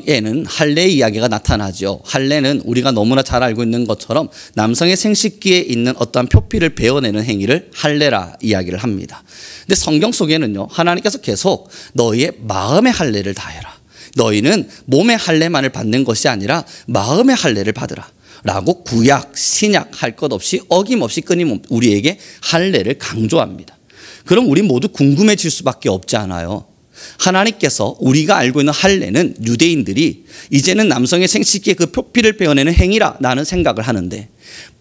에는 할례 이야기가 나타나죠. 할례는 우리가 너무나 잘 알고 있는 것처럼 남성의 생식기에 있는 어떠한 표피를 베어내는 행위를 할례라 이야기를 합니다. 근데 성경 속에는요, 하나님께서 계속 너희의 마음의 할례를 다해라. 너희는 몸의 할례만을 받는 것이 아니라 마음의 할례를 받으라. 라고 구약, 신약 할 것 없이 어김없이 끊임없이 우리에게 할례를 강조합니다. 그럼 우리 모두 궁금해질 수밖에 없지 않아요. 하나님께서 우리가 알고 있는 할례는 유대인들이 이제는 남성의 생식기에 그 표피를 베어내는 행위라 나는 생각을 하는데,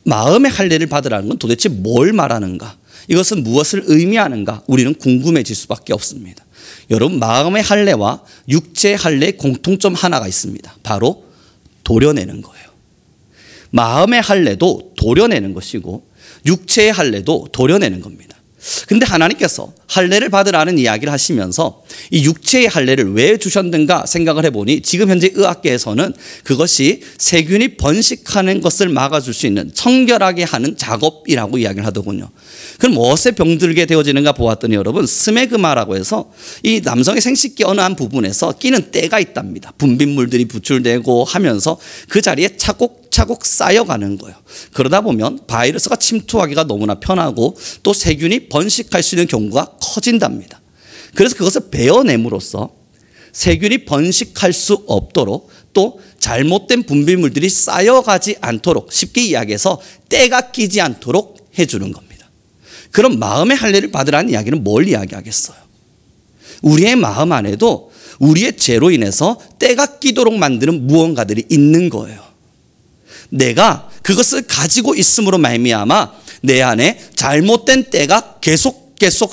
마음의 할례를 받으라는 건 도대체 뭘 말하는가? 이것은 무엇을 의미하는가? 우리는 궁금해질 수밖에 없습니다. 여러분, 마음의 할례와 육체의 할례의 공통점 하나가 있습니다. 바로 도려내는 거예요. 마음의 할례도 도려내는 것이고 육체의 할례도 도려내는 겁니다. 근데 하나님께서 할례를 받으라는 이야기를 하시면서 이 육체의 할례를 왜 주셨는가 생각을 해보니, 지금 현재 의학계에서는 그것이 세균이 번식하는 것을 막아줄 수 있는 청결하게 하는 작업이라고 이야기를 하더군요. 그럼 무엇에 병들게 되어지는가 보았더니 여러분, 스메그마라고 해서 이 남성의 생식기 어느 한 부분에서 끼는 때가 있답니다. 분비물들이 분출되고 하면서 그 자리에 차곡차곡 쌓여가는 거예요. 그러다 보면 바이러스가 침투하기가 너무나 편하고 또 세균이 번식할 수 있는 경우가 커진답니다. 그래서 그것을 베어냄으로써 세균이 번식할 수 없도록 또 잘못된 분비물들이 쌓여가지 않도록, 쉽게 이야기해서 때가 끼지 않도록 해주는 겁니다. 그럼 마음의 할례를 받으라는 이야기는 뭘 이야기하겠어요? 우리의 마음 안에도 우리의 죄로 인해서 때가 끼도록 만드는 무언가들이 있는 거예요. 내가 그것을 가지고 있음으로 말미암아 내 안에 잘못된 때가 계속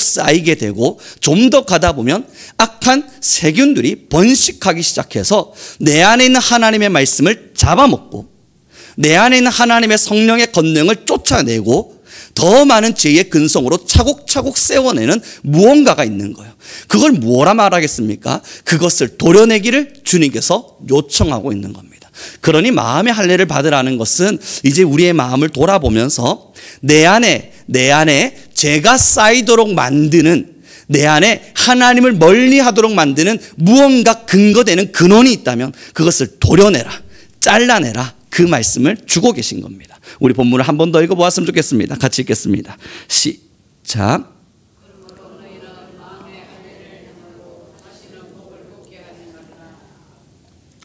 쌓이게 되고, 좀 더 가다 보면 악한 세균들이 번식하기 시작해서 내 안에 있는 하나님의 말씀을 잡아먹고 내 안에 있는 하나님의 성령의 권능을 쫓아내고 더 많은 죄의 근성으로 차곡차곡 세워내는 무언가가 있는 거예요. 그걸 뭐라 말하겠습니까? 그것을 도려내기를 주님께서 요청하고 있는 겁니다. 그러니 마음의 할례를 받으라는 것은 이제 우리의 마음을 돌아보면서 내 안에 죄가 쌓이도록 만드는, 내 안에 하나님을 멀리하도록 만드는 무언가 근거되는 근원이 있다면 그것을 도려내라, 잘라내라, 그 말씀을 주고 계신 겁니다. 우리 본문을 한 번 더 읽어보았으면 좋겠습니다. 같이 읽겠습니다. 시작.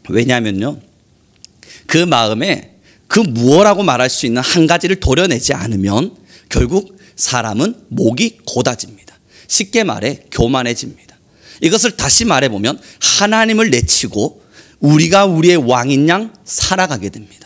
왜냐하면요, 그 마음에 그 무엇라고 말할 수 있는 한 가지를 도려내지 않으면 결국 사람은 목이 고다집니다. 쉽게 말해 교만해집니다. 이것을 다시 말해보면 하나님을 내치고 우리가 우리의 왕인 양 살아가게 됩니다.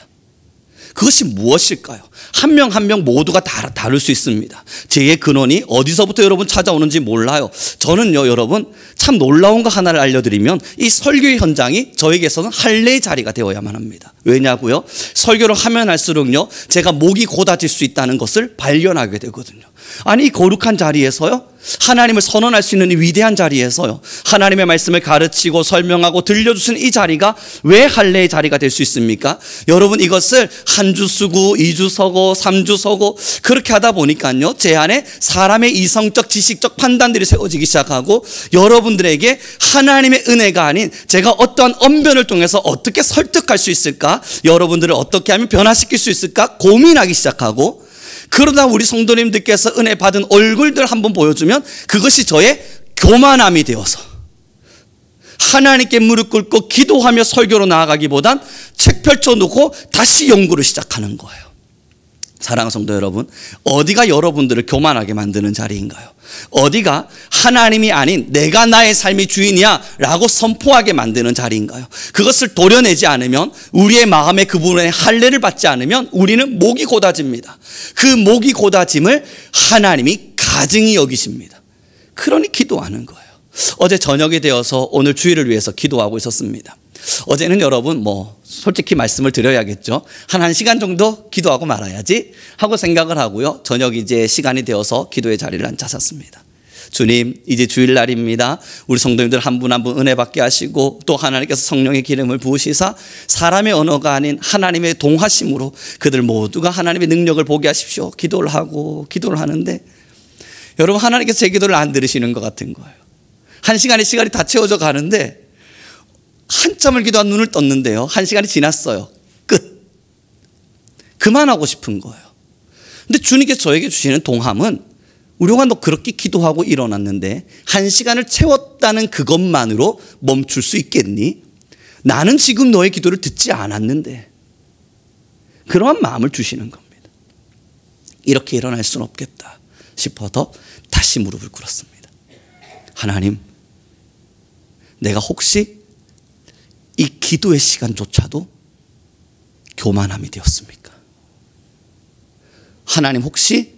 그것이 무엇일까요? 한 명 한 명 모두가 다 다를 수 있습니다. 죄의 근원이 어디서부터 여러분 찾아오는지 몰라요. 저는요, 여러분, 참 놀라운 거 하나를 알려드리면 이 설교의 현장이 저에게서는 할례의 자리가 되어야만 합니다. 왜냐고요? 설교를 하면 할수록요, 제가 목이 고다질 수 있다는 것을 발견하게 되거든요. 아니, 이 거룩한 자리에서요, 하나님을 선언할 수 있는 이 위대한 자리에서요, 하나님의 말씀을 가르치고 설명하고 들려주시는 이 자리가 왜 할례의 자리가 될 수 있습니까? 여러분, 이것을 한 주 쓰고 2주 서고 3주 서고 그렇게 하다 보니까요, 제 안에 사람의 이성적 지식적 판단들이 세워지기 시작하고 여러분들에게 하나님의 은혜가 아닌 제가 어떠한 언변을 통해서 어떻게 설득할 수 있을까, 여러분들을 어떻게 하면 변화시킬 수 있을까 고민하기 시작하고, 그러다 우리 성도님들께서 은혜 받은 얼굴들 한번 보여주면 그것이 저의 교만함이 되어서 하나님께 무릎 꿇고 기도하며 설교로 나아가기보단 책 펼쳐놓고 다시 연구를 시작하는 거예요. 사랑하는 성도 여러분, 어디가 여러분들을 교만하게 만드는 자리인가요? 어디가 하나님이 아닌 내가 나의 삶의 주인이야 라고 선포하게 만드는 자리인가요? 그것을 도려내지 않으면, 우리의 마음의 그 부분에 할례를 받지 않으면 우리는 목이 고다집니다. 그 목이 고다짐을 하나님이 가증히 여기십니다. 그러니 기도하는 거예요. 어제 저녁이 되어서 오늘 주일을 위해서 기도하고 있었습니다. 어제는 여러분 솔직히 말씀을 드려야겠죠. 한 1시간 정도 기도하고 말아야지 하고 생각을 하고요, 저녁 이제 시간이 되어서 기도의 자리를 앉았습니다. 주님, 이제 주일날입니다. 우리 성도님들 한 분 한 분 은혜 받게 하시고 또 하나님께서 성령의 기름을 부으시사 사람의 언어가 아닌 하나님의 동하심으로 그들 모두가 하나님의 능력을 보게 하십시오. 기도를 하는데 여러분, 하나님께서 제 기도를 안 들으시는 것 같은 거예요. 1시간의 시간이 다 채워져 가는데 한참을 기도한 눈을 떴는데요. 1시간이 지났어요. 끝. 그만하고 싶은 거예요. 근데 주님께서 저에게 주시는 동함은 우리가 너 그렇게 기도하고 일어났는데 1시간을 채웠다는 그것만으로 멈출 수 있겠니? 나는 지금 너의 기도를 듣지 않았는데. 그러한 마음을 주시는 겁니다. 이렇게 일어날 수는 없겠다 싶어서 다시 무릎을 꿇었습니다. 하나님, 내가 혹시 이 기도의 시간조차도 교만함이 되었습니까? 하나님, 혹시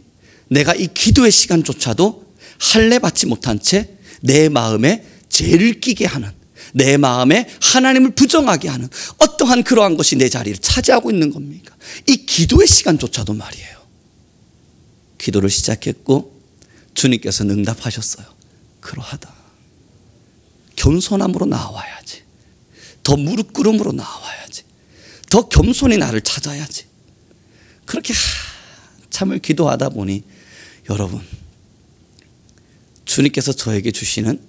내가 이 기도의 시간조차도 할례 받지 못한 채 내 마음에 죄를 끼게 하는, 내 마음에 하나님을 부정하게 하는 어떠한 그러한 것이 내 자리를 차지하고 있는 겁니까? 이 기도의 시간조차도 말이에요. 기도를 시작했고 주님께서는 응답하셨어요. 그러하다. 겸손함으로 나와야지. 더 무릎 꿇음으로 나와야지. 더 겸손히 나를 찾아야지. 그렇게 한참을 기도하다 보니 여러분, 주님께서 저에게 주시는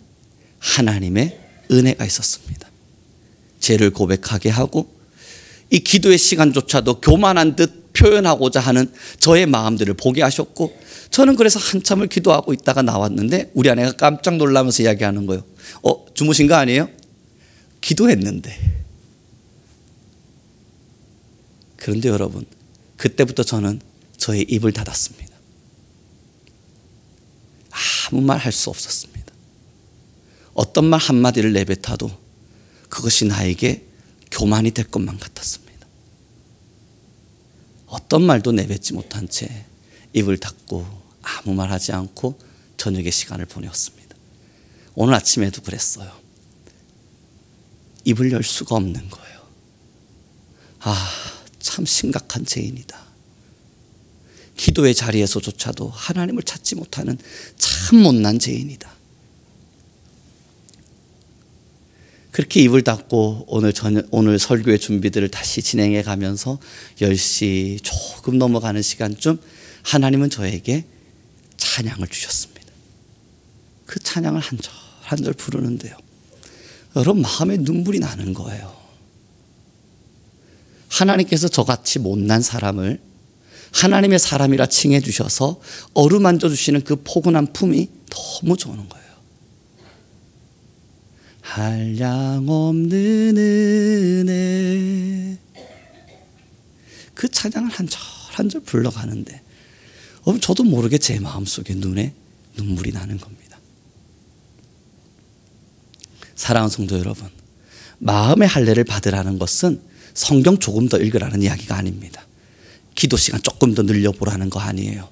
하나님의 은혜가 있었습니다. 죄를 고백하게 하고 이 기도의 시간조차도 교만한 듯 표현하고자 하는 저의 마음들을 보게 하셨고, 저는 그래서 한참을 기도하고 있다가 나왔는데 우리 아내가 깜짝 놀라면서 이야기하는 거예요. 주무신 거 아니에요? 기도했는데. 그런데 여러분, 그때부터 저는 저의 입을 닫았습니다. 아무 말 할 수 없었습니다. 어떤 말 한마디를 내뱉어도 그것이 나에게 교만이 될 것만 같았습니다. 어떤 말도 내뱉지 못한 채 입을 닫고 아무 말 하지 않고 저녁의 시간을 보내었습니다. 오늘 아침에도 그랬어요. 입을 열 수가 없는 거예요. 참 심각한 죄인이다. 기도의 자리에서조차도 하나님을 찾지 못하는 참 못난 죄인이다. 그렇게 입을 닫고 오늘 설교의 준비들을 다시 진행해 가면서 10시 조금 넘어가는 시간쯤 하나님은 저에게 찬양을 주셨습니다. 그 찬양을 한 절 한 절 부르는데요, 여러분, 마음에 눈물이 나는 거예요. 하나님께서 저같이 못난 사람을 하나님의 사람이라 칭해 주셔서 어루만져 주시는 그 포근한 품이 너무 좋은 거예요. 한량없는 은혜. 그 찬양을 한 절 한 절 불러가는데 저도 모르게 제 마음속에 눈에 눈물이 나는 겁니다. 사랑하는 성도 여러분, 마음의 할례를 받으라는 것은 성경 조금 더 읽으라는 이야기가 아닙니다. 기도 시간 조금 더 늘려보라는 거 아니에요.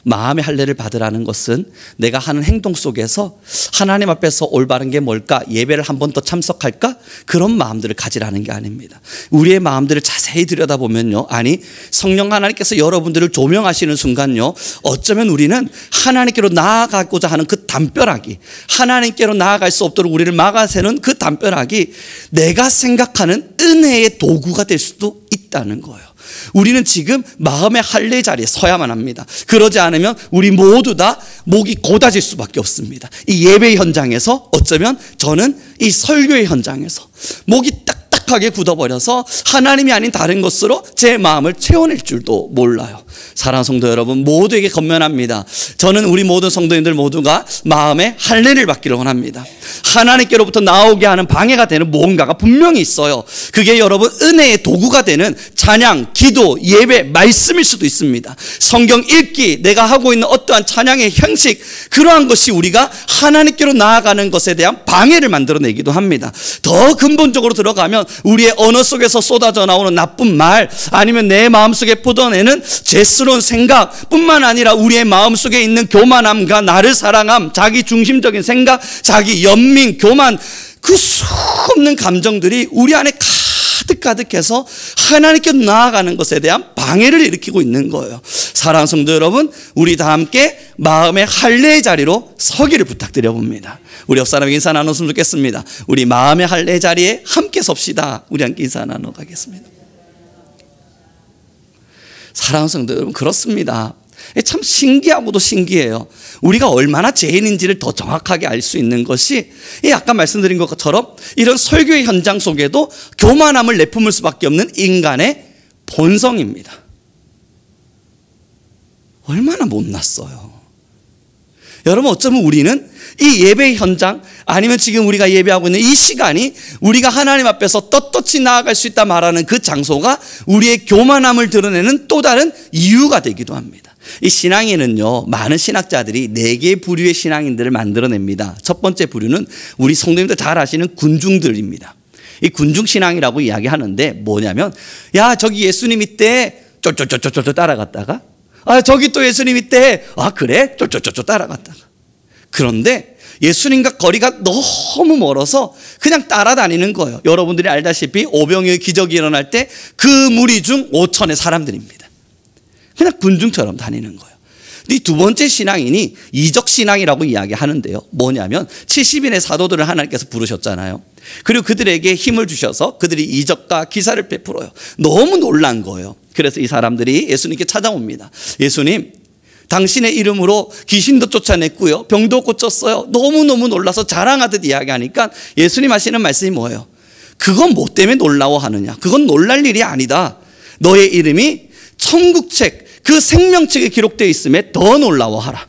마음의 할례를 받으라는 것은 내가 하는 행동 속에서 하나님 앞에서 올바른 게 뭘까? 예배를 한 번 더 참석할까? 그런 마음들을 가지라는 게 아닙니다. 우리의 마음들을 자세히 들여다보면요, 아니, 성령 하나님께서 여러분들을 조명하시는 순간요, 어쩌면 우리는 하나님께로 나아가고자 하는 그 담벼락이, 하나님께로 나아갈 수 없도록 우리를 막아세는 그 담벼락이 내가 생각하는 은혜의 도구가 될 수도 있다는 거예요. 우리는 지금 마음의 할례 자리에 서야만 합니다. 그러지 않으면 우리 모두 다 목이 고다질 수밖에 없습니다. 이 예배 현장에서, 어쩌면 저는 이 설교의 현장에서 목이 딱딱하게 굳어버려서 하나님이 아닌 다른 것으로 제 마음을 채워낼 줄도 몰라요. 사랑하는 성도 여러분, 모두에게 권면합니다. 저는 우리 모든 성도님들 모두가 마음의 할례를 받기를 원합니다. 하나님께로부터 나오게 하는 방해가 되는 무언가가 분명히 있어요. 그게 여러분 은혜의 도구가 되는 찬양, 기도, 예배, 말씀일 수도 있습니다. 성경 읽기, 내가 하고 있는 어떠한 찬양의 형식, 그러한 것이 우리가 하나님께로 나아가는 것에 대한 방해를 만들어내기도 합니다. 더 근본적으로 들어가면 우리의 언어 속에서 쏟아져 나오는 나쁜 말, 아니면 내 마음속에 뻗어내는 죄스러운 생각 뿐만 아니라 우리의 마음속에 있는 교만함과 나를 사랑함, 자기 중심적인 생각, 자기 연민, 교만, 그 수없는 감정들이 우리 안에 가득해서 하나님께 나아가는 것에 대한 방해를 일으키고 있는 거예요. 사랑하는 성도 여러분, 우리 다 함께 마음의 할례의 자리로 서기를 부탁드려 봅니다. 우리 옆 사람에게 인사 나눴으면 좋겠습니다. 우리 마음의 할례의 자리에 함께 섭시다. 우리 함께 인사 나눠 가겠습니다. 사랑하는 성도 여러분, 그렇습니다. 참 신기하고도 신기해요. 우리가 얼마나 죄인인지를 더 정확하게 알 수 있는 것이 아까 말씀드린 것처럼 이런 설교의 현장 속에도 교만함을 내뿜을 수밖에 없는 인간의 본성입니다. 얼마나 못났어요. 여러분, 어쩌면 우리는 이 예배의 현장, 아니면 지금 우리가 예배하고 있는 이 시간이 우리가 하나님 앞에서 떳떳이 나아갈 수 있다 말하는 그 장소가 우리의 교만함을 드러내는 또 다른 이유가 되기도 합니다. 이 신앙에는요, 많은 신학자들이 4개의 부류의 신앙인들을 만들어냅니다. 첫 번째 부류는 우리 성도님들 잘 아시는 군중들입니다. 이 군중신앙이라고 이야기하는데 뭐냐면, 야, 저기 예수님 있대, 쫄쫄쫄쫄쫄 따라갔다가, 아, 저기 또 예수님 있대, 아, 그래? 쫄쫄쫄쫄 따라갔다가. 그런데 예수님과 거리가 너무 멀어서 그냥 따라다니는 거예요. 여러분들이 알다시피 오병이의 기적이 일어날 때 그 무리 중 5천의 사람들입니다. 그냥 군중처럼 다니는 거예요. 이 두 번째 신앙인이 이적신앙이라고 이야기하는데요. 뭐냐면 70인의 사도들을 하나님께서 부르셨잖아요. 그리고 그들에게 힘을 주셔서 그들이 이적과 기사를 베풀어요. 너무 놀란 거예요. 그래서 이 사람들이 예수님께 찾아옵니다. 예수님, 당신의 이름으로 귀신도 쫓아냈고요, 병도 고쳤어요. 너무너무 놀라서 자랑하듯 이야기하니까 예수님 하시는 말씀이 뭐예요? 그건 뭐 때문에 놀라워하느냐? 그건 놀랄 일이 아니다. 너의 이름이 천국책, 그 생명책에 기록되어 있음에 더 놀라워하라.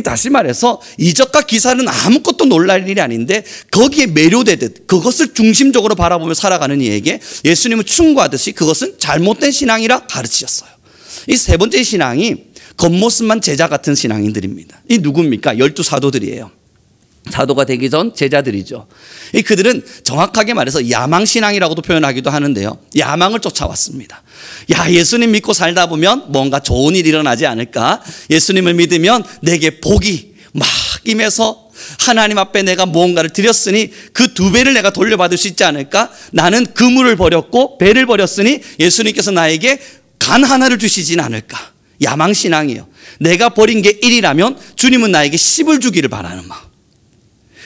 다시 말해서 이적과 기사는 아무것도 놀랄 일이 아닌데 거기에 매료되듯 그것을 중심적으로 바라보며 살아가는 이에게 예수님은 충고하듯이 그것은 잘못된 신앙이라 가르치셨어요. 이 세 번째 신앙이 겉모습만 제자 같은 신앙인들입니다. 이 누굽니까? 12 사도들이에요. 사도가 되기 전 제자들이죠. 그들은 정확하게 말해서 야망신앙이라고도 표현하기도 하는데요. 야망을 쫓아왔습니다. 야, 예수님 믿고 살다 보면 뭔가 좋은 일이 일어나지 않을까? 예수님을 믿으면 내게 복이 막 임해서 하나님 앞에 내가 무언가를 드렸으니 그 2배를 내가 돌려받을 수 있지 않을까? 나는 그물을 버렸고 배를 버렸으니 예수님께서 나에게 간 하나를 주시진 않을까? 야망신앙이에요. 내가 버린 게 1이라면 주님은 나에게 10을 주기를 바라는 마음.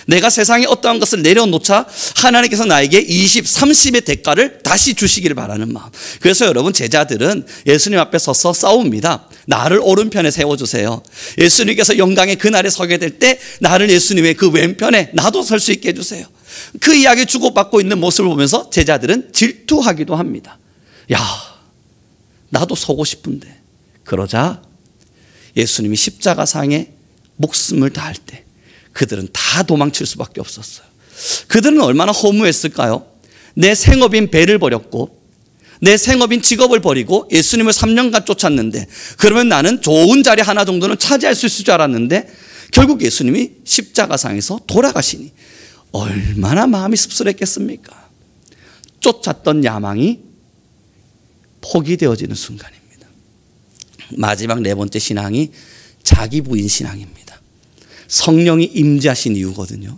내가 세상에 어떠한 것을 내려놓자 하나님께서 나에게 20, 30의 대가를 다시 주시기를 바라는 마음. 그래서 여러분, 제자들은 예수님 앞에 서서 싸웁니다. 나를 오른편에 세워주세요. 예수님께서 영광의 그날에 서게 될 때 나를 예수님의 그 왼편에 나도 설 수 있게 해주세요. 그 이야기 주고받고 있는 모습을 보면서 제자들은 질투하기도 합니다. 야, 나도 서고 싶은데. 그러자 예수님이 십자가상에 목숨을 다할 때 그들은 다 도망칠 수밖에 없었어요. 그들은 얼마나 허무했을까요? 내 생업인 배를 버렸고 내 생업인 직업을 버리고 예수님을 3년간 쫓았는데, 그러면 나는 좋은 자리 하나 정도는 차지할 수 있을 줄 알았는데 결국 예수님이 십자가상에서 돌아가시니 얼마나 마음이 씁쓸했겠습니까? 쫓았던 야망이 포기되어지는 순간입니다. 마지막 4번째 신앙이 자기 부인 신앙입니다. 성령이 임재하신 이유거든요.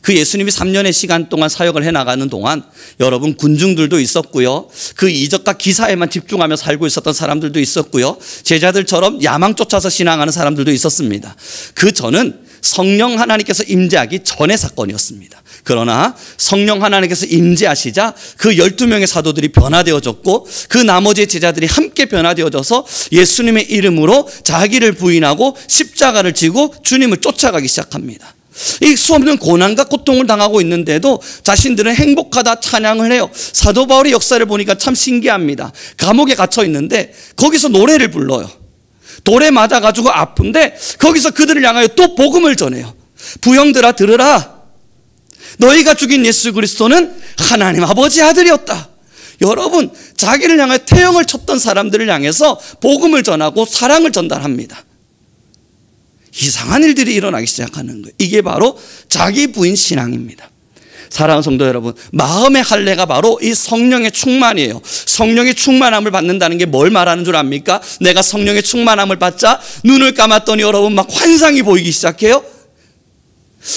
그 예수님이 3년의 시간 동안 사역을 해나가는 동안 여러분, 군중들도 있었고요, 그 이적과 기사에만 집중하며 살고 있었던 사람들도 있었고요, 제자들처럼 야망 쫓아서 신앙하는 사람들도 있었습니다. 그 전은 성령 하나님께서 임재하기 전의 사건이었습니다. 그러나 성령 하나님께서 임재하시자 그 12명의 사도들이 변화되어졌고 그 나머지 제자들이 함께 변화되어져서 예수님의 이름으로 자기를 부인하고 십자가를 지고 주님을 쫓아가기 시작합니다. 이 수없는 고난과 고통을 당하고 있는데도 자신들은 행복하다 찬양을 해요. 사도 바울의 역사를 보니까 참 신기합니다. 감옥에 갇혀 있는데 거기서 노래를 불러요. 돌에 맞아가지고 아픈데 거기서 그들을 향하여 또 복음을 전해요. 부형들아, 들으라. 너희가 죽인 예수 그리스도는 하나님 아버지 아들이었다. 여러분, 자기를 향해 태형을 쳤던 사람들을 향해서 복음을 전하고 사랑을 전달합니다. 이상한 일들이 일어나기 시작하는 거예요. 이게 바로 자기 부인 신앙입니다. 사랑하는 성도 여러분, 마음의 할례가 바로 이 성령의 충만이에요. 성령의 충만함을 받는다는 게 뭘 말하는 줄 압니까? 내가 성령의 충만함을 받자 눈을 감았더니 여러분 막 환상이 보이기 시작해요.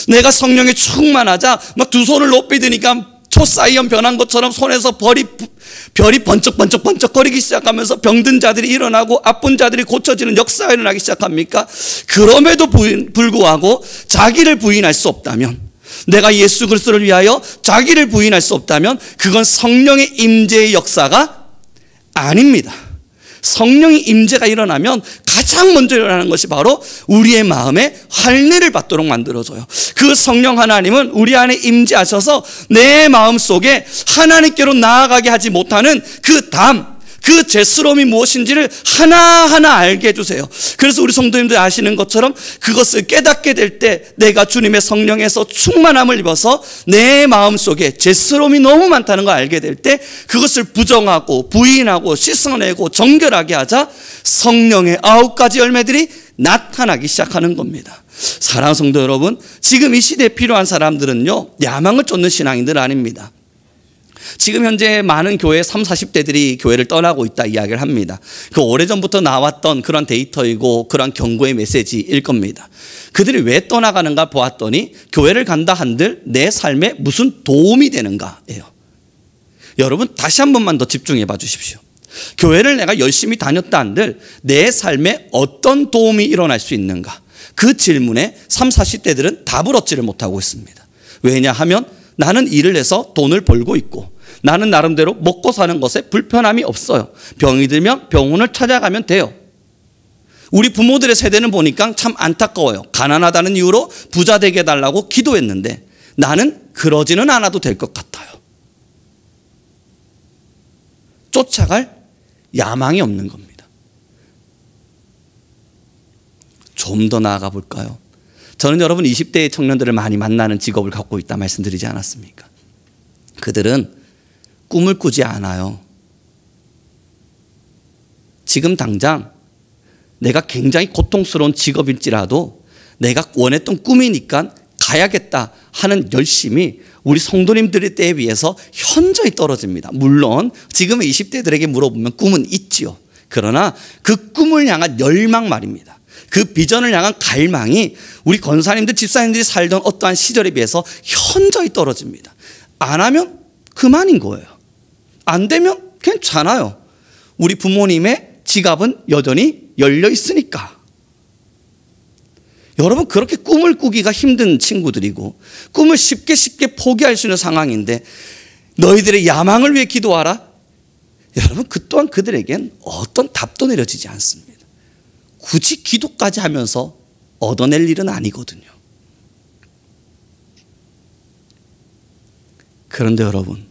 내가 성령에 충만하자 막 두 손을 높이 드니까 초사이언 변한 것처럼 손에서 별이 번쩍번쩍 거리기 시작하면서 병든 자들이 일어나고 아픈 자들이 고쳐지는 역사가 일어나기 시작합니까? 그럼에도 불구하고 자기를 부인할 수 없다면, 내가 예수 그리스도를 위하여 자기를 부인할 수 없다면 그건 성령의 임재의 역사가 아닙니다. 성령의 임재가 일어나면 가장 가장 먼저 일어나는 것이 바로 우리의 마음에 할례를 받도록 만들어줘요. 그 성령 하나님은 우리 안에 임재하셔서 내 마음 속에 하나님께로 나아가게 하지 못하는 그 담, 그 죄스러움이 무엇인지를 하나하나 알게 해주세요. 그래서 우리 성도님들 아시는 것처럼 그것을 깨닫게 될 때 내가 주님의 성령에서 충만함을 입어서 내 마음속에 죄스러움이 너무 많다는 걸 알게 될 때 그것을 부정하고 부인하고 씻어내고 정결하게 하자 성령의 9가지 열매들이 나타나기 시작하는 겁니다. 사랑하는 성도 여러분, 지금 이 시대에 필요한 사람들은요, 야망을 쫓는 신앙인들 아닙니다. 지금 현재 많은 교회 30, 40대들이 교회를 떠나고 있다 이야기를 합니다. 그 오래전부터 나왔던 그런 데이터이고 그런 경고의 메시지일 겁니다. 그들이 왜 떠나가는가 보았더니 교회를 간다 한들 내 삶에 무슨 도움이 되는가예요. 여러분 다시 한 번만 더 집중해 봐 주십시오. 교회를 내가 열심히 다녔다 한들 내 삶에 어떤 도움이 일어날 수 있는가? 그 질문에 30, 40대들은 답을 얻지를 못하고 있습니다. 왜냐하면 나는 일을 해서 돈을 벌고 있고 나는 나름대로 먹고 사는 것에 불편함이 없어요. 병이 들면 병원을 찾아가면 돼요. 우리 부모들의 세대는 보니까 참 안타까워요. 가난하다는 이유로 부자 되게 해달라고 기도했는데 나는 그러지는 않아도 될 것 같아요. 쫓아갈 야망이 없는 겁니다. 좀 더 나아가 볼까요? 저는 여러분 20대의 청년들을 많이 만나는 직업을 갖고 있다 말씀드리지 않았습니까? 그들은 꿈을 꾸지 않아요. 지금 당장 내가 굉장히 고통스러운 직업일지라도 내가 원했던 꿈이니까 가야겠다 하는 열심이 우리 성도님들의 때에 비해서 현저히 떨어집니다. 물론 지금의 20대들에게 물어보면 꿈은 있지요. 그러나 그 꿈을 향한 열망 말입니다. 그 비전을 향한 갈망이 우리 권사님들, 집사님들이 살던 어떠한 시절에 비해서 현저히 떨어집니다. 안 하면 그만인 거예요. 안 되면 괜찮아요. 우리 부모님의 지갑은 여전히 열려 있으니까. 여러분 그렇게 꿈을 꾸기가 힘든 친구들이고 꿈을 쉽게 포기할 수 있는 상황인데 너희들의 야망을 위해 기도하라? 여러분 그 또한 그들에겐 어떤 답도 내려지지 않습니다. 굳이 기도까지 하면서 얻어낼 일은 아니거든요. 그런데 여러분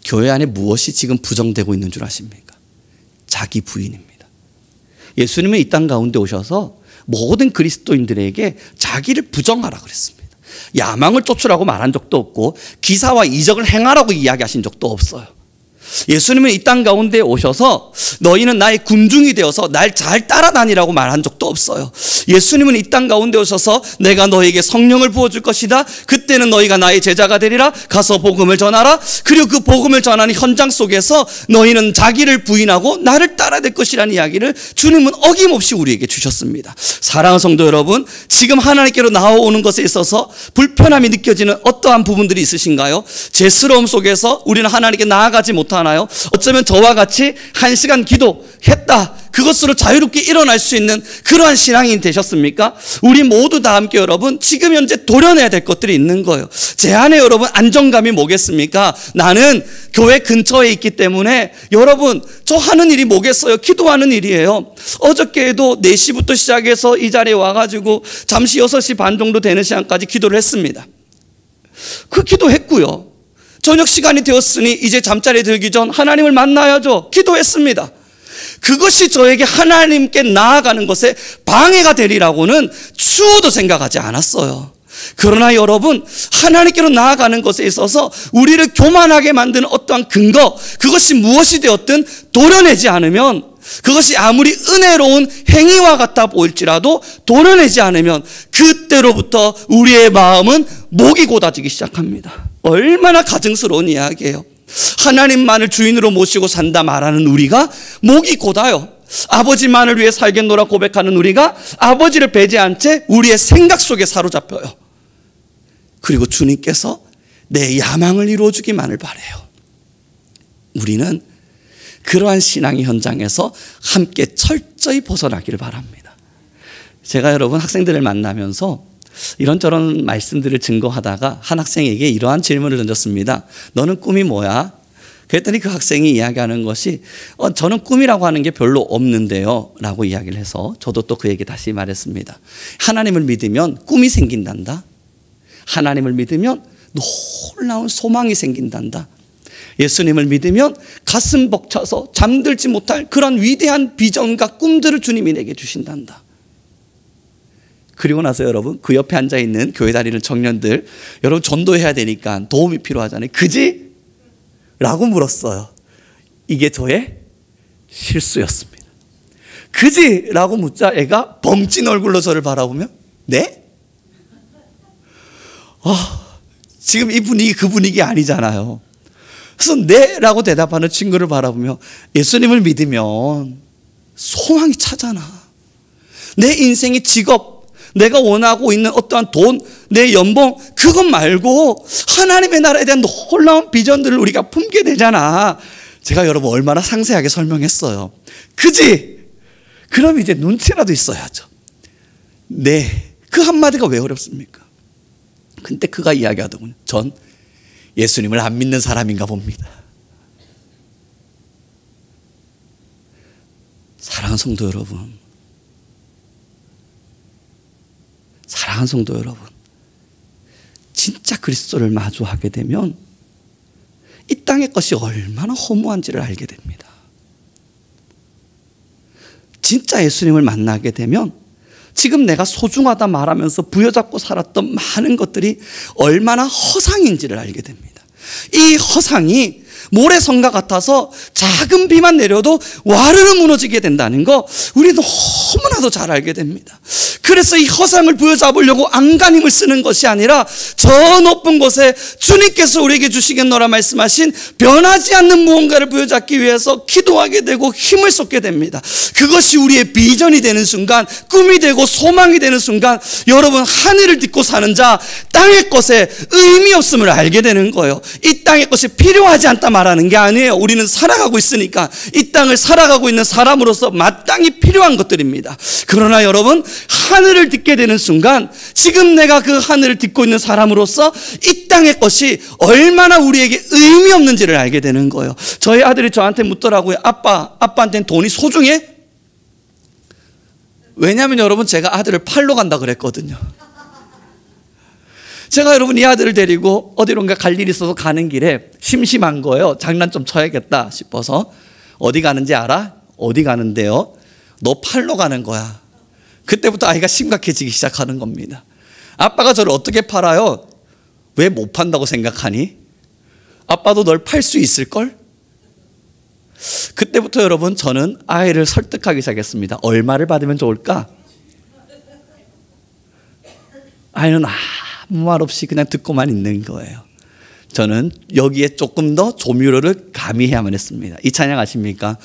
교회 안에 무엇이 지금 부정되고 있는 줄 아십니까? 자기 부인입니다. 예수님은 이 땅 가운데 오셔서 모든 그리스도인들에게 자기를 부정하라 그랬습니다. 야망을 쫓으라고 말한 적도 없고 기사와 이적을 행하라고 이야기하신 적도 없어요. 예수님은 이 땅 가운데 오셔서 너희는 나의 군중이 되어서 날 잘 따라다니라고 말한 적도 없어요. 예수님은 이 땅 가운데 오셔서 내가 너에게 성령을 부어줄 것이다. 그때는 너희가 나의 제자가 되리라. 가서 복음을 전하라. 그리고 그 복음을 전하는 현장 속에서 너희는 자기를 부인하고 나를 따라야 될 것이라는 이야기를 주님은 어김없이 우리에게 주셨습니다. 사랑하는 성도 여러분, 지금 하나님께로 나아오는 것에 있어서 불편함이 느껴지는 어떠한 부분들이 있으신가요? 죄스러움 속에서 우리는 하나님께 나아가지 못하나요? 어쩌면 저와 같이 1시간 기도했다, 그것으로 자유롭게 일어날 수 있는 그러한 신앙인이 되셨습니까? 우리 모두 다 함께 여러분 지금 현재 도려내야 될 것들이 있는 거예요. 제 안에 여러분 안정감이 뭐겠습니까? 나는 교회 근처에 있기 때문에 여러분 저 하는 일이 뭐겠어요? 기도하는 일이에요. 어저께에도 4시부터 시작해서 이 자리에 와가지고 잠시 6시 반 정도 되는 시간까지 기도를 했습니다. 그 기도했고요. 저녁 시간이 되었으니 이제 잠자리에 들기 전 하나님을 만나야죠. 기도했습니다. 그것이 저에게 하나님께 나아가는 것에 방해가 되리라고는 추호도 생각하지 않았어요. 그러나 여러분 하나님께로 나아가는 것에 있어서 우리를 교만하게 만드는 어떠한 근거, 그것이 무엇이 되었든 도려내지 않으면, 그것이 아무리 은혜로운 행위와 같아 보일지라도 도려내지 않으면 그때로부터 우리의 마음은 목이 곧아지기 시작합니다. 얼마나 가증스러운 이야기예요. 하나님만을 주인으로 모시고 산다 말하는 우리가 목이 곧아요. 아버지만을 위해 살겠노라 고백하는 우리가 아버지를 배제한 채 우리의 생각 속에 사로잡혀요. 그리고 주님께서 내 야망을 이루어주기만을 바라요. 우리는 그러한 신앙의 현장에서 함께 철저히 벗어나기를 바랍니다. 제가 여러분 학생들을 만나면서 이런저런 말씀들을 증거하다가 한 학생에게 이러한 질문을 던졌습니다. 너는 꿈이 뭐야? 그랬더니 그 학생이 이야기하는 것이 저는 꿈이라고 하는 게 별로 없는데요 라고 이야기를 해서 저도 또 그에게 다시 말했습니다. 하나님을 믿으면 꿈이 생긴단다. 하나님을 믿으면 놀라운 소망이 생긴단다. 예수님을 믿으면 가슴 벅차서 잠들지 못할 그런 위대한 비전과 꿈들을 주님이 내게 주신단다. 그리고 나서 여러분 그 옆에 앉아있는 교회 다니는 청년들, 여러분 전도해야 되니까 도움이 필요하잖아요. 그지? 라고 물었어요. 이게 저의 실수였습니다. 그지? 라고 묻자 애가 벙찐 얼굴로 저를 바라보며 네? 지금 이 분위기 그 분위기 아니잖아요. 그래서 네 라고 대답하는 친구를 바라보며 예수님을 믿으면 소망이 차잖아. 내 인생의 직업, 내가 원하고 있는 어떠한 돈, 내 연봉, 그것 말고 하나님의 나라에 대한 놀라운 비전들을 우리가 품게 되잖아. 제가 여러분 얼마나 상세하게 설명했어요. 그지? 그럼 이제 눈치라도 있어야죠. 네. 그 한마디가 왜 어렵습니까? 근데 그가 이야기하더군요. 전 예수님을 안 믿는 사람인가 봅니다. 사랑하는 성도 여러분, 사랑하는 성도 여러분, 진짜 그리스도를 마주하게 되면 이 땅의 것이 얼마나 허무한지를 알게 됩니다. 진짜 예수님을 만나게 되면 지금 내가 소중하다 말하면서 부여잡고 살았던 많은 것들이 얼마나 허상인지를 알게 됩니다. 이 허상이 모래성과 같아서 작은 비만 내려도 와르르 무너지게 된다는 거 우리 너무나도 잘 알게 됩니다. 그래서 이 허상을 부여잡으려고 안간힘을 쓰는 것이 아니라 저 높은 곳에 주님께서 우리에게 주시겠노라 말씀하신 변하지 않는 무언가를 부여잡기 위해서 기도하게 되고 힘을 쏟게 됩니다. 그것이 우리의 비전이 되는 순간, 꿈이 되고 소망이 되는 순간, 여러분 하늘을 딛고 사는 자 땅의 것에 의미 없음을 알게 되는 거예요. 이 땅의 것이 필요하지 않다 말하는 게 아니에요. 우리는 살아가고 있으니까 이 땅을 살아가고 있는 사람으로서 마땅히 필요한 것들입니다. 그러나 여러분 하늘을 딛게 되는 순간, 지금 내가 그 하늘을 딛고 있는 사람으로서 이 땅의 것이 얼마나 우리에게 의미 없는지를 알게 되는 거예요. 저희 아들이 저한테 묻더라고요. 아빠한테는 돈이 소중해? 왜냐하면 여러분 제가 아들을 팔러 간다 그랬거든요. 제가 여러분 이 아들을 데리고 어디론가 갈 일이 있어서 가는 길에 심심한 거예요. 장난 좀 쳐야겠다 싶어서. 어디 가는지 알아? 어디 가는데요? 너 팔러 가는 거야. 그때부터 아이가 심각해지기 시작하는 겁니다. 아빠가 저를 어떻게 팔아요? 왜 못 판다고 생각하니? 아빠도 널 팔 수 있을걸? 그때부터 여러분 저는 아이를 설득하기 시작했습니다. 얼마를 받으면 좋을까? 아이는 아무 말 없이 그냥 듣고만 있는 거예요. 저는 여기에 조금 더 조미료를 가미해야만 했습니다. 이 찬양 아십니까?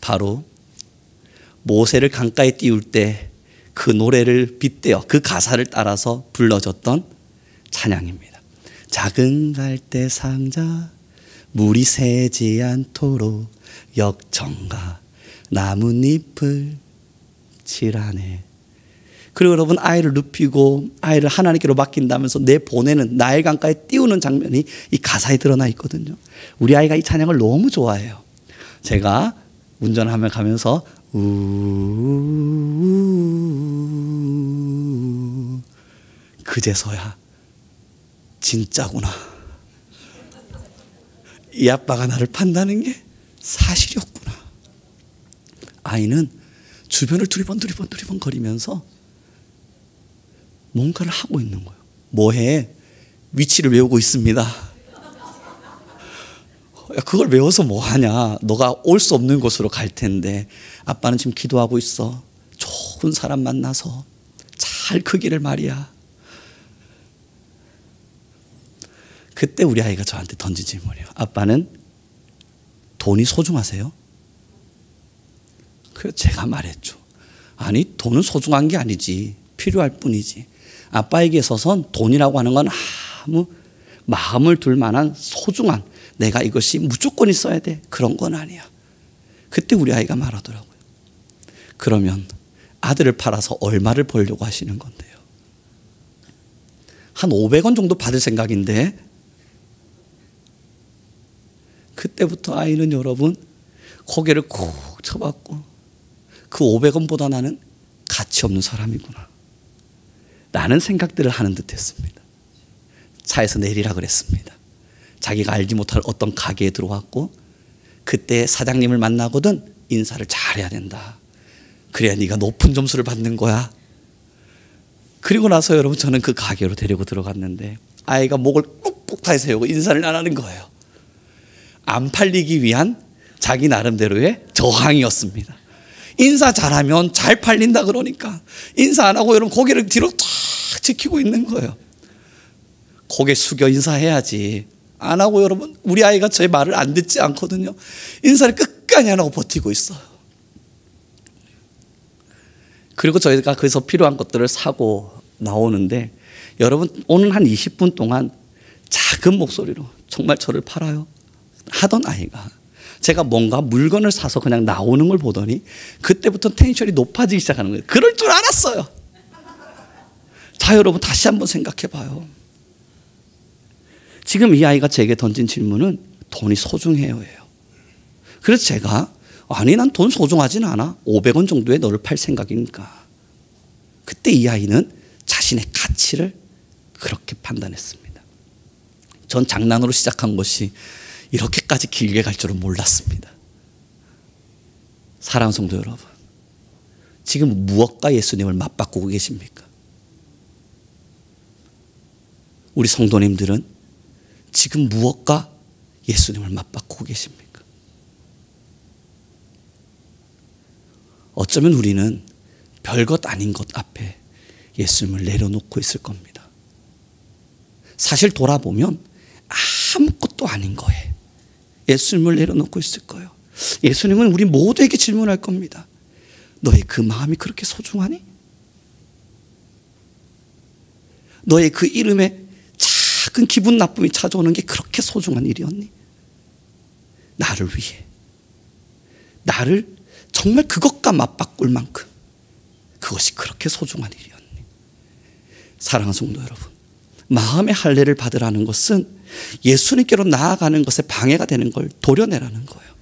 바로 모세를 강가에 띄울 때 그 노래를 빗대어 그 가사를 따라서 불러줬던 찬양입니다. 작은 갈대 상자 물이 새지 않도록 역청과 나뭇잎을 칠하네. 그리고 여러분 아이를 눕히고 아이를 하나님께로 맡긴다면서 내보내는 나일 강가에 띄우는 장면이 이 가사에 드러나 있거든요. 우리 아이가 이 찬양을 너무 좋아해요. 제가 운전하며 가면서 그제서야 진짜구나. 이 아빠가 나를 판다는 게 사실이었구나. 아이는 주변을 두리번 거리면서 뭔가를 하고 있는 거예요. 뭐해? 위치를 외우고 있습니다. 그걸 외워서 뭐하냐? 너가 올 수 없는 곳으로 갈 텐데 아빠는 지금 기도하고 있어. 좋은 사람 만나서 잘 크기를 말이야. 그때 우리 아이가 저한테 던진 질문이에요. 아빠는 돈이 소중하세요? 그래서 제가 말했죠. 아니 돈은 소중한 게 아니지. 필요할 뿐이지. 아빠에게 있어서는 돈이라고 하는 건 아무 마음을 둘 만한 소중한, 내가 이것이 무조건 있어야 돼, 그런 건 아니야. 그때 우리 아이가 말하더라고요. 그러면 아들을 팔아서 얼마를 벌려고 하시는 건데요? 한 500원 정도 받을 생각인데, 그때부터 아이는 여러분 고개를 콕 쳐박고 그 500원보다 나는 가치 없는 사람이구나 라는 생각들을 하는 듯 했습니다. 차에서 내리라 그랬습니다. 자기가 알지 못할 어떤 가게에 들어왔고, 그때 사장님을 만나거든 인사를 잘해야 된다. 그래야 네가 높은 점수를 받는 거야. 그리고 나서 여러분 저는 그 가게로 데리고 들어갔는데 아이가 목을 꾹꾹 다 세우고 인사를 안 하는 거예요. 안 팔리기 위한 자기 나름대로의 저항이었습니다. 인사 잘하면 잘 팔린다 그러니까 인사 안 하고 여러분 고개를 뒤로 탁 지키고 있는 거예요. 고개 숙여 인사해야지. 안 하고 여러분 우리 아이가 제 말을 안 듣지 않거든요. 인사를 끝까지 안 하고 버티고 있어요. 그리고 저희가 거기서 필요한 것들을 사고 나오는데 여러분 오늘 한 20분 동안 작은 목소리로 정말 저를 팔아요 하던 아이가 제가 뭔가 물건을 사서 그냥 나오는 걸 보더니 그때부터 텐션이 높아지기 시작하는 거예요. 그럴 줄 알았어요. 자, 여러분 다시 한번 생각해 봐요. 지금 이 아이가 제게 던진 질문은 돈이 소중해요 예요. 그래서 제가 아니 난 돈 소중하진 않아. 500원 정도에 너를 팔 생각이니까. 그때 이 아이는 자신의 가치를 그렇게 판단했습니다. 전 장난으로 시작한 것이 이렇게까지 길게 갈 줄은 몰랐습니다. 사랑하는 성도 여러분, 지금 무엇과 예수님을 맞바꾸고 계십니까? 우리 성도님들은 지금 무엇과 예수님을 맞바꾸고 계십니까? 어쩌면 우리는 별것 아닌 것 앞에 예수님을 내려놓고 있을 겁니다. 사실 돌아보면 아무것도 아닌 거에 예수님을 내려놓고 있을 거예요. 예수님은 우리 모두에게 질문할 겁니다. 너의 그 마음이 그렇게 소중하니? 너의 그 이름에 작은 기분 나쁨이 찾아오는 게 그렇게 소중한 일이었니? 나를 위해, 나를 정말 그것과 맞바꿀 만큼 그것이 그렇게 소중한 일이었니? 사랑하는 성도 여러분, 마음의 할례를 받으라는 것은 예수님께로 나아가는 것에 방해가 되는 걸 도려내라는 거예요.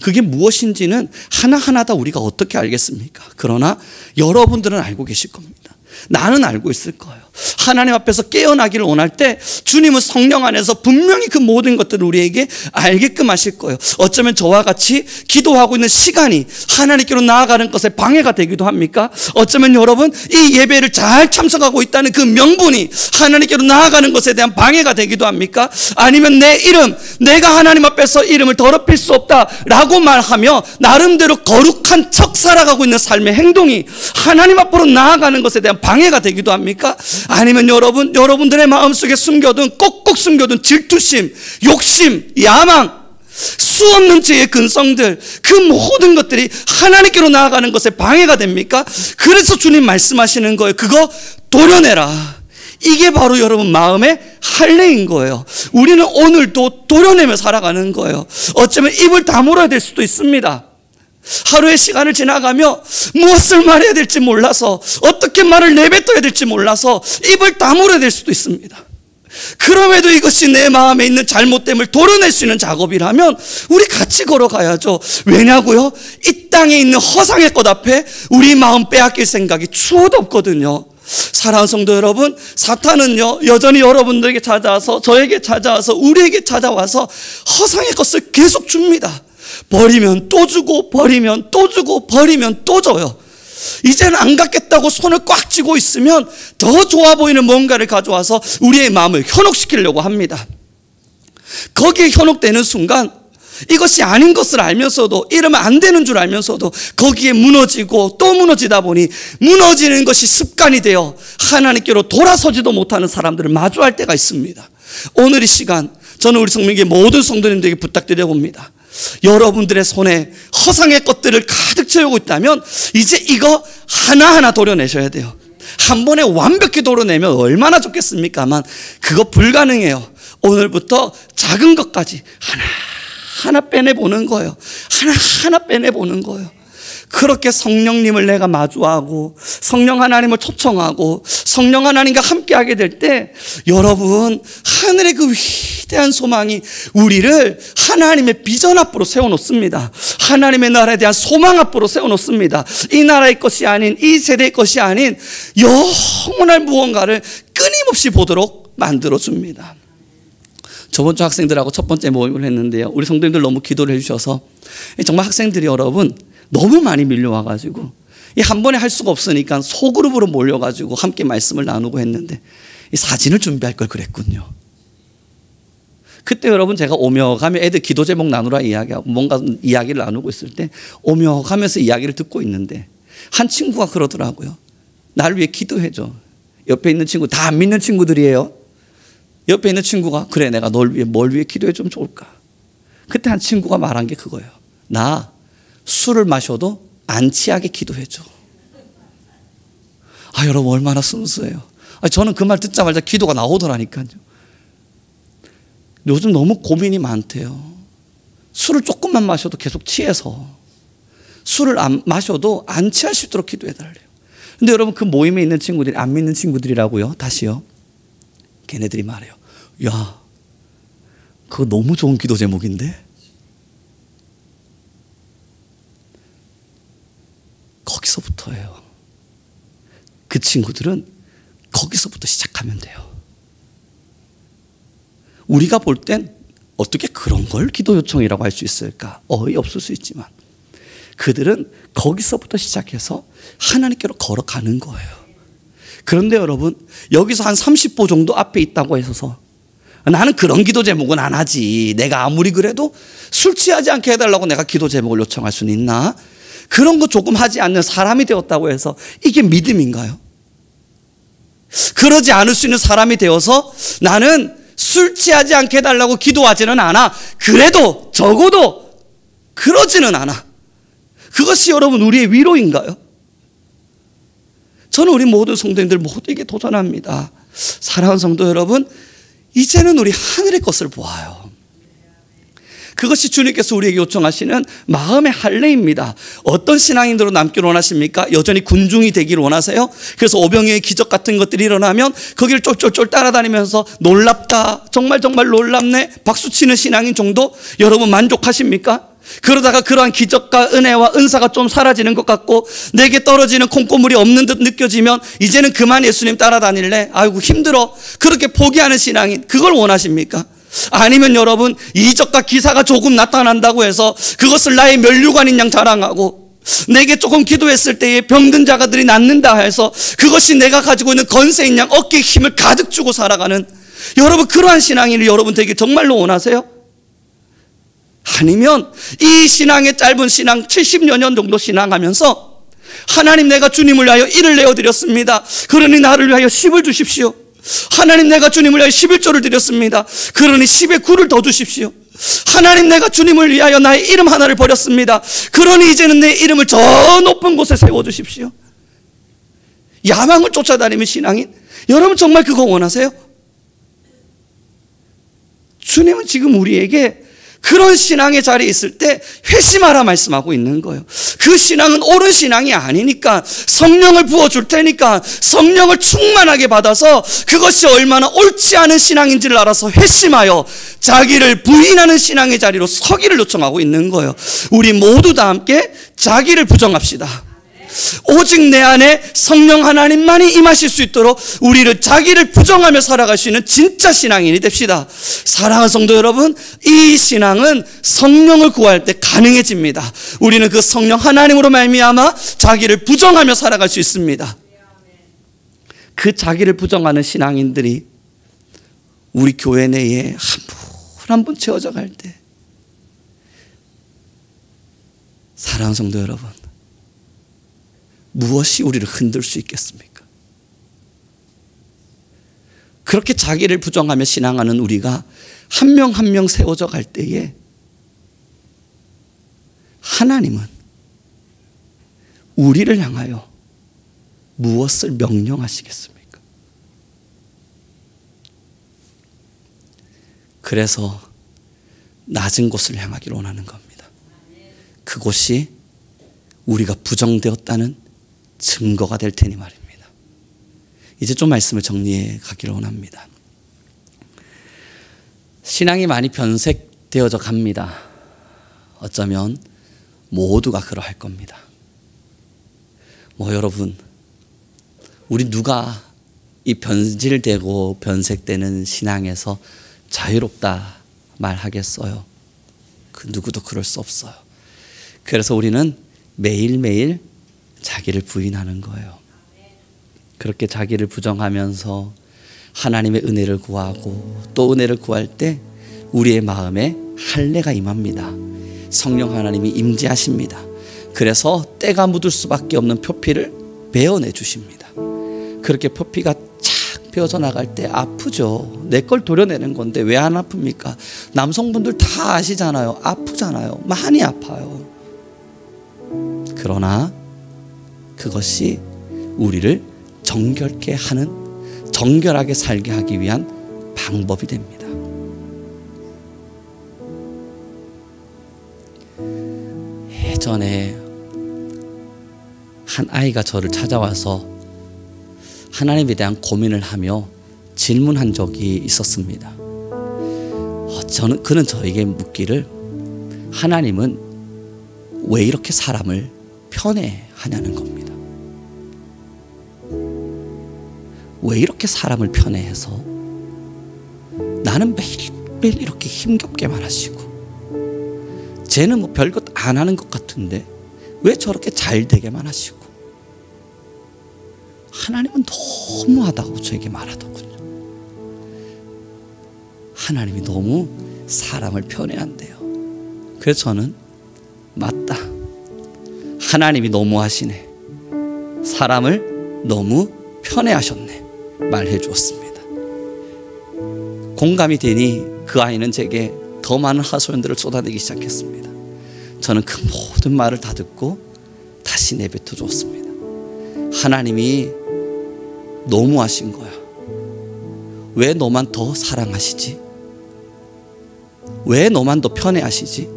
그게 무엇인지는 하나하나 다 우리가 어떻게 알겠습니까? 그러나 여러분들은 알고 계실 겁니다. 나는 알고 있을 거예요. 하나님 앞에서 깨어나기를 원할 때 주님은 성령 안에서 분명히 그 모든 것들을 우리에게 알게끔 하실 거예요. 어쩌면 저와 같이 기도하고 있는 시간이 하나님께로 나아가는 것에 방해가 되기도 합니까? 어쩌면 여러분 이 예배를 잘 참석하고 있다는 그 명분이 하나님께로 나아가는 것에 대한 방해가 되기도 합니까? 아니면 내 이름, 내가 하나님 앞에서 이름을 더럽힐 수 없다라고 말하며 나름대로 거룩한 척 살아가고 있는 삶의 행동이 하나님 앞으로 나아가는 것에 대한 방해가 되기도 합니까? 아니면 여러분들의 마음속에 숨겨둔, 꼭꼭 숨겨둔 질투심, 욕심, 야망, 수없는 죄의 근성들, 그 모든 것들이 하나님께로 나아가는 것에 방해가 됩니까? 그래서 주님 말씀하시는 거예요. 그거 도려내라. 이게 바로 여러분 마음의 할례인 거예요. 우리는 오늘도 도려내며 살아가는 거예요. 어쩌면 입을 다물어야 될 수도 있습니다. 하루의 시간을 지나가며 무엇을 말해야 될지 몰라서, 어떻게 말을 내뱉어야 될지 몰라서 입을 다물어야 될 수도 있습니다. 그럼에도 이것이 내 마음에 있는 잘못됨을 도려낼 수 있는 작업이라면 우리 같이 걸어가야죠. 왜냐고요? 이 땅에 있는 허상의 것 앞에 우리 마음 빼앗길 생각이 추호도 없거든요. 사랑하는 성도 여러분, 사탄은요 여전히 여러분들에게 찾아와서, 저에게 찾아와서, 우리에게 찾아와서 허상의 것을 계속 줍니다. 버리면 또 주고, 버리면 또 주고, 버리면 또 줘요. 이제는 안 갖겠다고 손을 꽉 쥐고 있으면 더 좋아 보이는 뭔가를 가져와서 우리의 마음을 현혹시키려고 합니다. 거기에 현혹되는 순간 이것이 아닌 것을 알면서도, 이러면 안 되는 줄 알면서도 거기에 무너지고 또 무너지다 보니 무너지는 것이 습관이 되어 하나님께로 돌아서지도 못하는 사람들을 마주할 때가 있습니다. 오늘 이 시간 저는 우리 성민교회 모든 성도님들에게 부탁드려 봅니다. 여러분들의 손에 허상의 것들을 가득 채우고 있다면 이제 이거 하나하나 도려내셔야 돼요. 한 번에 완벽히 도려내면 얼마나 좋겠습니까만 그거 불가능해요. 오늘부터 작은 것까지 하나하나 빼내보는 거예요. 하나하나 빼내보는 거예요. 그렇게 성령님을 내가 마주하고 성령 하나님을 초청하고 성령 하나님과 함께하게 될 때 여러분 하늘의 그 위대한 소망이 우리를 하나님의 비전 앞으로 세워놓습니다. 하나님의 나라에 대한 소망 앞으로 세워놓습니다. 이 나라의 것이 아닌 이 세대의 것이 아닌 영원한 무언가를 끊임없이 보도록 만들어줍니다. 저번 주 학생들하고 첫 번째 모임을 했는데요. 우리 성도님들 너무 기도를 해주셔서 정말 학생들이 여러분 너무 많이 밀려와가지고 한 번에 할 수가 없으니까 소그룹으로 몰려가지고 함께 말씀을 나누고 했는데 이 사진을 준비할 걸 그랬군요. 그때 여러분 제가 오며 가며 애들 기도 제목 나누라 이야기하고 뭔가 이야기를 나누고 있을 때 오며 가면서 이야기를 듣고 있는데 한 친구가 그러더라고요. 나를 위해 기도해줘. 옆에 있는 친구 다 안 믿는 친구들이에요. 옆에 있는 친구가 그래 내가 널 위해 뭘 위해 기도해 주면 좋을까. 그때 한 친구가 말한 게 그거예요. 나 술을 마셔도 안 취하게 기도해줘. 여러분 얼마나 순수해요. 저는 그 말 듣자마자 기도가 나오더라니까요. 요즘 너무 고민이 많대요. 술을 조금만 마셔도 계속 취해서 술을 안 마셔도 안 취할 수 있도록 기도해달래요. 근데 여러분 그 모임에 있는 친구들이 안 믿는 친구들이라고요. 다시요. 걔네들이 말해요. 야, 그거 너무 좋은 기도 제목인데? 거기서부터예요. 그 친구들은 거기서부터 시작하면 돼요. 우리가 볼 땐 어떻게 그런 걸 기도 요청이라고 할 수 있을까? 어이없을 수 있지만 그들은 거기서부터 시작해서 하나님께로 걸어가는 거예요. 그런데 여러분 여기서 한 30보 정도 앞에 있다고 해서 나는 그런 기도 제목은 안 하지. 내가 아무리 그래도 술 취하지 않게 해달라고 내가 기도 제목을 요청할 수는 있나? 그런 거 조금 하지 않는 사람이 되었다고 해서 이게 믿음인가요? 그러지 않을 수 있는 사람이 되어서 나는 술 취하지 않게 해달라고 기도하지는 않아. 그래도 적어도 그러지는 않아. 그것이 여러분 우리의 위로인가요? 저는 우리 모든 성도님들 모두에게 도전합니다. 사랑하는 성도 여러분, 이제는 우리 하늘의 것을 보아요. 그것이 주님께서 우리에게 요청하시는 마음의 할례입니다. 어떤 신앙인으로 남기를 원하십니까? 여전히 군중이 되기를 원하세요? 그래서 오병이의 기적 같은 것들이 일어나면 거기를 쫄쫄쫄 따라다니면서 놀랍다, 정말 정말 놀랍네, 박수치는 신앙인 정도 여러분 만족하십니까? 그러다가 그러한 기적과 은혜와 은사가 좀 사라지는 것 같고 내게 떨어지는 콩고물이 없는 듯 느껴지면 이제는 그만 예수님 따라다닐래? 아이고 힘들어. 그렇게 포기하는 신앙인, 그걸 원하십니까? 아니면 여러분 이적과 기사가 조금 나타난다고 해서 그것을 나의 면류관인 양 자랑하고 내게 조금 기도했을 때에 병든 자가들이 낫는다 해서 그것이 내가 가지고 있는 건세인 양 어깨에 힘을 가득 주고 살아가는 여러분 그러한 신앙인을 여러분 되게 정말로 원하세요? 아니면 이 신앙의 짧은 신앙 70여 년 정도 신앙하면서 하나님 내가 주님을 위하여 1을 내어드렸습니다. 그러니 나를 위하여 10을 주십시오. 하나님 내가 주님을 위하여 11조를 드렸습니다. 그러니 10에 9를 더 주십시오. 하나님 내가 주님을 위하여 나의 이름 하나를 버렸습니다. 그러니 이제는 내 이름을 저 높은 곳에 세워주십시오. 야망을 쫓아다니는 신앙인, 여러분 정말 그거 원하세요? 주님은 지금 우리에게 그런 신앙의 자리에 있을 때 회심하라 말씀하고 있는 거예요. 그 신앙은 옳은 신앙이 아니니까 성령을 부어줄 테니까 성령을 충만하게 받아서 그것이 얼마나 옳지 않은 신앙인지를 알아서 회심하여 자기를 부인하는 신앙의 자리로 서기를 요청하고 있는 거예요. 우리 모두 다 함께 자기를 부정합시다. 오직 내 안에 성령 하나님만이 임하실 수 있도록 우리를 자기를 부정하며 살아갈 수 있는 진짜 신앙인이 됩시다. 사랑하는 성도 여러분, 이 신앙은 성령을 구할 때 가능해집니다. 우리는 그 성령 하나님으로 말미암아 자기를 부정하며 살아갈 수 있습니다. 그 자기를 부정하는 신앙인들이 우리 교회 내에 한 분 한 분 채워져 갈 때, 사랑하는 성도 여러분, 무엇이 우리를 흔들 수 있겠습니까? 그렇게 자기를 부정하며 신앙하는 우리가 한 명 한 명 세워져 갈 때에 하나님은 우리를 향하여 무엇을 명령하시겠습니까? 그래서 낮은 곳을 향하기를 원하는 겁니다. 그곳이 우리가 부정되었다는 증거가 될 테니 말입니다. 이제 좀 말씀을 정리해 가기를 원합니다. 신앙이 많이 변색되어져 갑니다. 어쩌면 모두가 그러할 겁니다. 여러분, 우리 누가 이 변질되고 변색되는 신앙에서 자유롭다 말하겠어요? 그 누구도 그럴 수 없어요. 그래서 우리는 매일매일 자기를 부인하는 거예요. 그렇게 자기를 부정하면서 하나님의 은혜를 구하고 또 은혜를 구할 때 우리의 마음에 할례가 임합니다. 성령 하나님이 임재하십니다. 그래서 때가 묻을 수밖에 없는 표피를 베어내 주십니다. 그렇게 표피가 착 베어져 나갈 때 아프죠. 내 걸 도려내는 건데 왜 안 아픕니까? 남성분들 다 아시잖아요. 아프잖아요. 많이 아파요. 그러나 그것이 우리를 정결케 하는, 정결하게 살게 하기 위한 방법이 됩니다. 예전에 한 아이가 저를 찾아와서 하나님에 대한 고민을 하며 질문한 적이 있었습니다. 그는 저에게 묻기를, 하나님은 왜 이렇게 사람을 편애하냐는 겁니다. 왜 이렇게 사람을 편애해서 나는 매일매일 이렇게 힘겹게만 하시고 쟤는 뭐 별것 안 하는 것 같은데 왜 저렇게 잘 되게만 하시고, 하나님은 너무하다고 저에게 말하더군요. 하나님이 너무 사람을 편애한대요. 그래서 저는 맞다, 하나님이 너무하시네, 사람을 너무 편애하셨네 말해 주었습니다. 공감이 되니 그 아이는 제게 더 많은 하소연들을 쏟아내기 시작했습니다. 저는 그 모든 말을 다 듣고 다시 내뱉어 주었습니다. 하나님이 너무하신 거야. 왜 너만 더 사랑하시지? 왜 너만 더 편애하시지?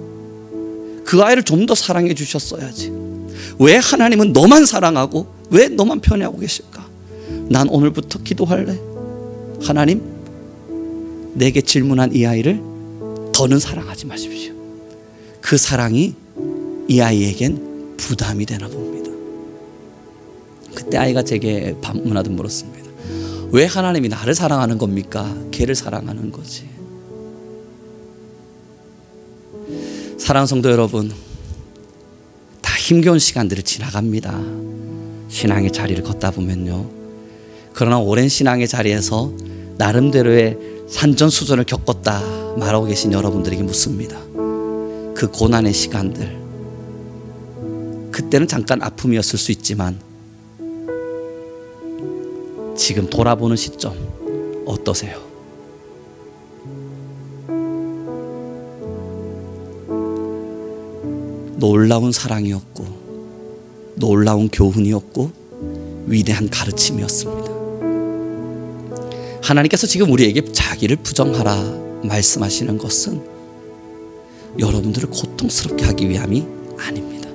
그 아이를 좀 더 사랑해 주셨어야지. 왜 하나님은 너만 사랑하고 왜 너만 편애하고 계실까? 난 오늘부터 기도할래. 하나님, 내게 질문한 이 아이를 더는 사랑하지 마십시오. 그 사랑이 이 아이에겐 부담이 되나 봅니다. 그때 아이가 제게 반문하듯 물었습니다. 왜 하나님이 나를 사랑하는 겁니까? 걔를 사랑하는 거지. 사랑하는 성도 여러분, 다 힘겨운 시간들을 지나갑니다. 신앙의 자리를 걷다 보면요. 그러나 오랜 신앙의 자리에서 나름대로의 산전수전을 겪었다 말하고 계신 여러분들에게 묻습니다. 그 고난의 시간들, 그때는 잠깐 아픔이었을 수 있지만 지금 돌아보는 시점 어떠세요? 놀라운 사랑이었고 놀라운 교훈이었고 위대한 가르침이었습니다. 하나님께서 지금 우리에게 자기를 부정하라 말씀하시는 것은 여러분들을 고통스럽게 하기 위함이 아닙니다.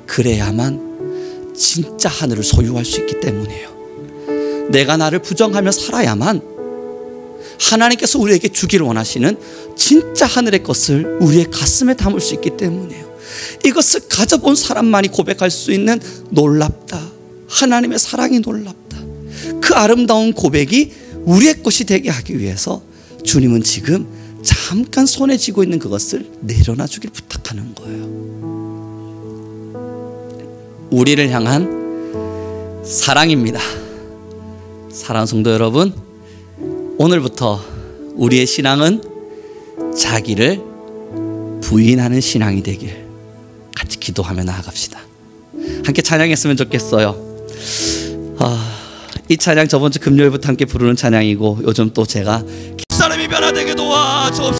그래야만 진짜 하늘을 소유할 수 있기 때문이에요. 내가 나를 부정하며 살아야만 하나님께서 우리에게 주기를 원하시는 진짜 하늘의 것을 우리의 가슴에 담을 수 있기 때문이에요. 이것을 가져본 사람만이 고백할 수 있는 놀랍다, 하나님의 사랑이 놀랍다, 그 아름다운 고백이 우리의 것이 되게 하기 위해서 주님은 지금 잠깐 손에 쥐고 있는 그것을 내려놔 주길 부탁하는 거예요. 우리를 향한 사랑입니다. 사랑하는 성도 여러분, 오늘부터 우리의 신앙은 자기를 부인하는 신앙이 되길 같이 기도하며 나아갑시다. 함께 찬양했으면 좋겠어요. 이 찬양 저번 주 금요일부터 함께 부르는 찬양이고 요즘 또 제가 사람이 변화되게 도와줘